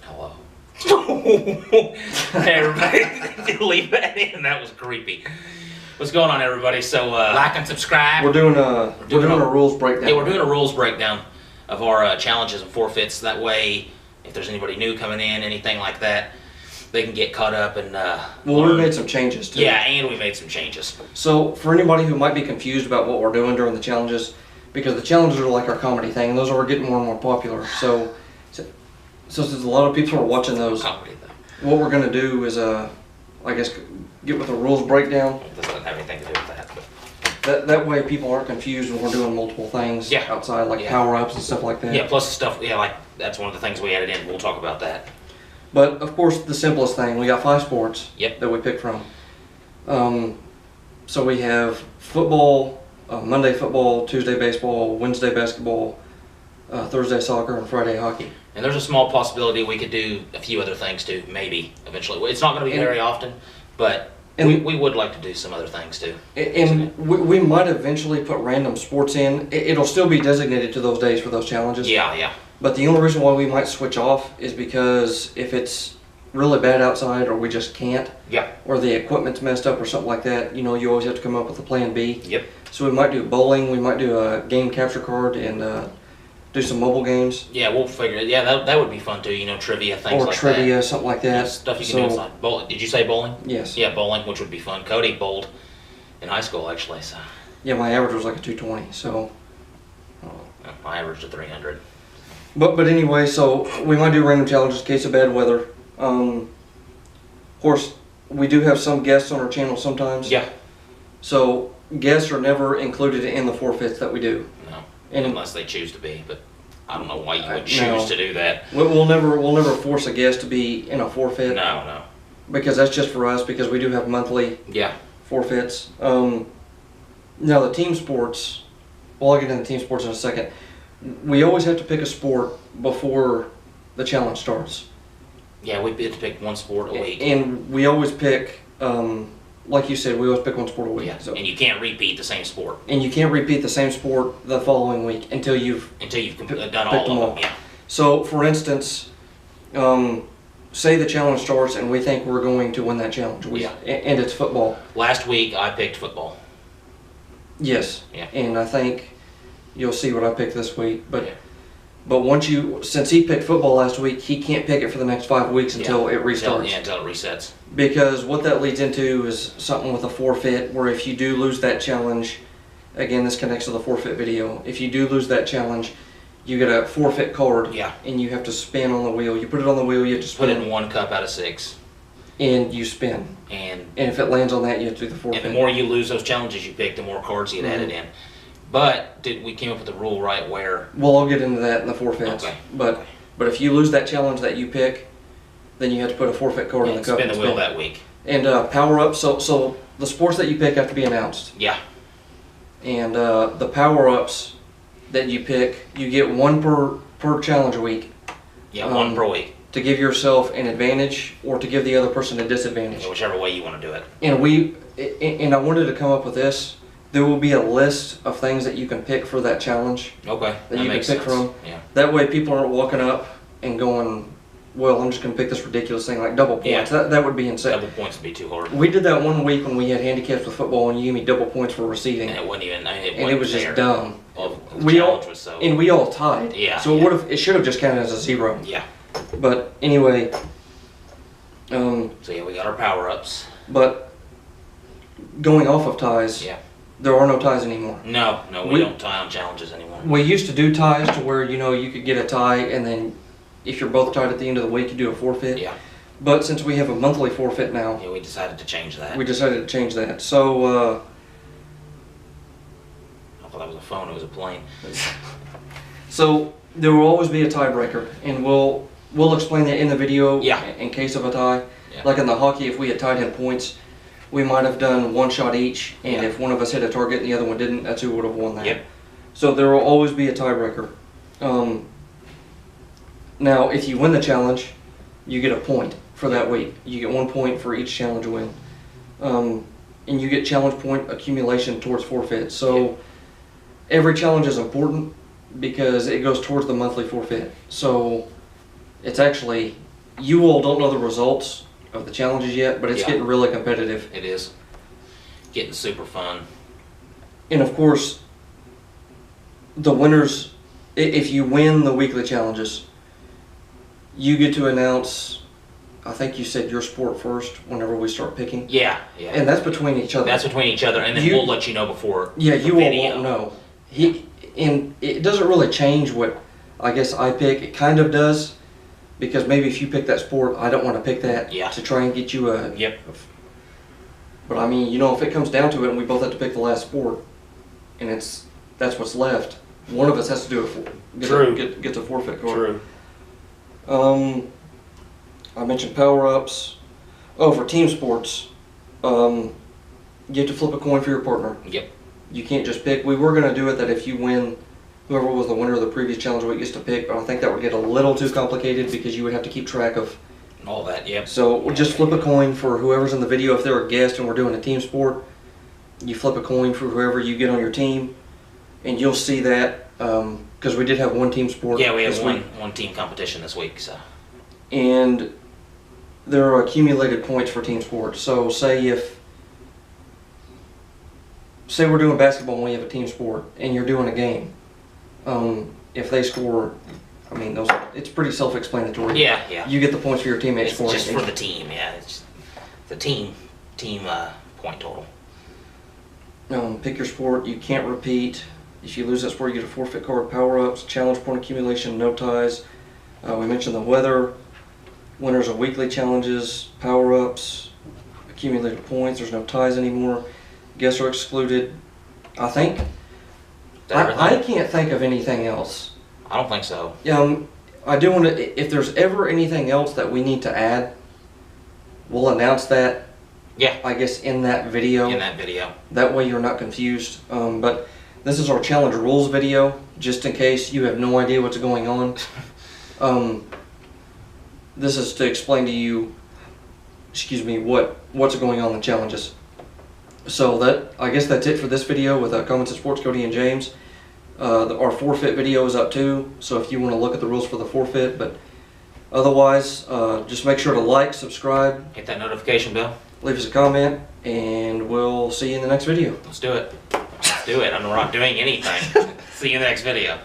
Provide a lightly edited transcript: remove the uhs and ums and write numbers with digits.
Hello. Hey everybody, leave that in. That was creepy. What's going on, everybody? So like and subscribe. We're doing a rules breakdown. Yeah, we're doing a rules breakdown of our challenges and forfeits. That way, if there's anybody new coming in, anything like that, they can get caught up and well, we made some changes too. Yeah, and we made some changes. So for anybody who might be confused about what we're doing during the challenges, because the challenges are like our comedy thing, and those are getting more and more popular. So since a lot of people are watching those, Comedy though. what we're going to do is I guess get with the rules breakdown. This doesn't have anything to do with that. That way people aren't confused when we're doing multiple things outside, like power-ups and stuff like that. Yeah, plus the stuff, like that's one of the things we added in. We'll talk about that. But of course, the simplest thing, we got 5 sports that we picked from. So we have football, Monday football, Tuesday baseball, Wednesday basketball, Thursday soccer, and Friday hockey. And there's a small possibility we could do a few other things too, maybe, eventually. It's not going to be very often, but we would like to do some other things too. And we might eventually put random sports in. It'll still be designated to those days for those challenges. Yeah. But the only reason why we might switch off is because if it's really bad outside or we just can't, or the equipment's messed up or something like that, you always have to come up with a plan B. Yep. So we might do bowling, we might do a game capture card, and do some mobile games. Yeah, we'll figure it. Yeah, that would be fun too. Trivia, things like that. Or trivia, something like that. Stuff you can do inside. Bowling. Did you say bowling? Yes. Yeah, bowling, which would be fun. Cody bowled in high school actually. So. Yeah, my average was like a 220. So. I averaged a 300. But anyway, so we might do random challenges in case of bad weather. Of course, we do have some guests on our channel sometimes. Yeah. So guests are never included in the forfeits that we do. No. Unless they choose to be, but I don't know why you would choose to do that. We'll never force a guest to be in a forfeit. No. Because that's just for us, because we do have monthly forfeits. Now the team sports, well, I'll get into team sports in a second. We always have to pick a sport before the challenge starts. Yeah, we have to pick one sport a week. And we always pick, like you said, we always pick one sport a week. Yeah, so. And you can't repeat the same sport. And you can't repeat the same sport the following week until you've done all of them. Yeah. So, for instance, say the challenge starts and we think we're going to win that challenge. And it's football. Last week I picked football. Yes. Yeah. And I think you'll see what I picked this week. But since he picked football last week, he can't pick it for the next 5 weeks until it restarts. Until it resets. Because what that leads into is something with a forfeit, where if you do lose that challenge, again, this connects to the forfeit video. If you do lose that challenge, you get a forfeit card. Yeah. And you have to spin on the wheel. You put it on the wheel, you have to spin. Put it in 1 cup out of 6. And you spin. And if it lands on that, you have to do the forfeit. And the more you lose those challenges you pick, the more cards you get added in. But we came up with the rule right where... Well, I'll get into that in the forfeits. Okay. But if you lose that challenge that you pick, then you have to put a forfeit card in the cup. Spin the wheel that week. And power-ups, so the sports that you pick have to be announced. Yeah. And the power-ups that you pick, you get 1 per challenge a week. Yeah, 1 per week. To give yourself an advantage or to give the other person a disadvantage. Yeah, whichever way you want to do it. And I wanted to come up with this. There will be a list of things that you can pick for that challenge. Okay, that you can pick from. Yeah. That way people aren't walking up and going, well, I'm just going to pick this ridiculous thing like double points. Yeah. That would be insane. Double points would be too hard. We did that one week when we had handicaps with football and you gave me double points for receiving. And it wasn't even, it was just dumb. We all tied. Yeah. So it should have just counted as a 0. Yeah. But anyway. So yeah, we got our power-ups. But going off of ties. Yeah. There are no ties anymore. No, we don't tie on challenges anymore. We used to do ties to where, you could get a tie and then if you're both tied at the end of the week, you do a forfeit. Yeah. But since we have a monthly forfeit now. Yeah, we decided to change that. So, I thought that was a phone, it was a plane. So, there will always be a tiebreaker, and we'll explain that in the video in case of a tie. Yeah. Like in the hockey, if we had tied in points, we might have done 1 shot each, and if one of us hit a target and the other one didn't, that's who would have won that. Yep. So there will always be a tiebreaker. Now, if you win the challenge, you get a point for that week. You get 1 point for each challenge win. And you get challenge point accumulation towards forfeit. So every challenge is important because it goes towards the monthly forfeit. So it's actually you all don't know the results of the challenges yet, but it's getting really competitive. It is. Getting super fun. And of course, the winners, if you win the weekly challenges, you get to announce, I think you said your sport first whenever we start picking. Yeah. And that's between each other. That's between each other, and then we'll let you know before. Yeah, you all won't know. And it doesn't really change what I guess I pick. It kind of does, because maybe if you pick that sport, I don't want to pick that to try and get you a. Yep. But I mean, if it comes down to it, and we both have to pick the last sport, and that's what's left, one of us has to do it. Get the forfeit card. True. I mentioned power-ups. Oh, for team sports, you have to flip a coin for your partner. Yep. You can't just pick. We were going to do it that if you win, whoever was the winner of the previous challenge week gets to pick, but I think that would get a little too complicated because you would have to keep track of all that. Yep. So we'll just flip a coin for whoever's in the video. If they're a guest and we're doing a team sport, you flip a coin for whoever you get on your team, and you'll see that because we did have one team sport. Yeah, we have one team competition this week. So. And there are accumulated points for team sports. So say we're doing basketball and we have a team sport and you're doing a game. If they score, I mean, it's pretty self-explanatory. Yeah. You get the points for your teammates scoring. It's just for the team, yeah. It's the team point total. Pick your sport. You can't repeat. If you lose that sport, you get a forfeit card, power-ups, challenge point accumulation, no ties. We mentioned the weather. Winners of weekly challenges, power-ups, accumulated points. There's no ties anymore. Guests are excluded. I think. I can't think of anything else. I don't think so. I do want to. If there's ever anything else that we need to add, we'll announce that. Yeah. I guess in that video. That way you're not confused. But this is our challenge rules video, just in case you have no idea what's going on. This is to explain to you, what's going on in the challenges. So I guess that's it for this video with Common Sense Sports, Cody and James. Our forfeit video is up too, so if you want to look at the rules for the forfeit, but otherwise, just make sure to like, subscribe. Hit that notification bell. Leave us a comment, and we'll see you in the next video. Let's do it. I'm not doing anything. See you in the next video.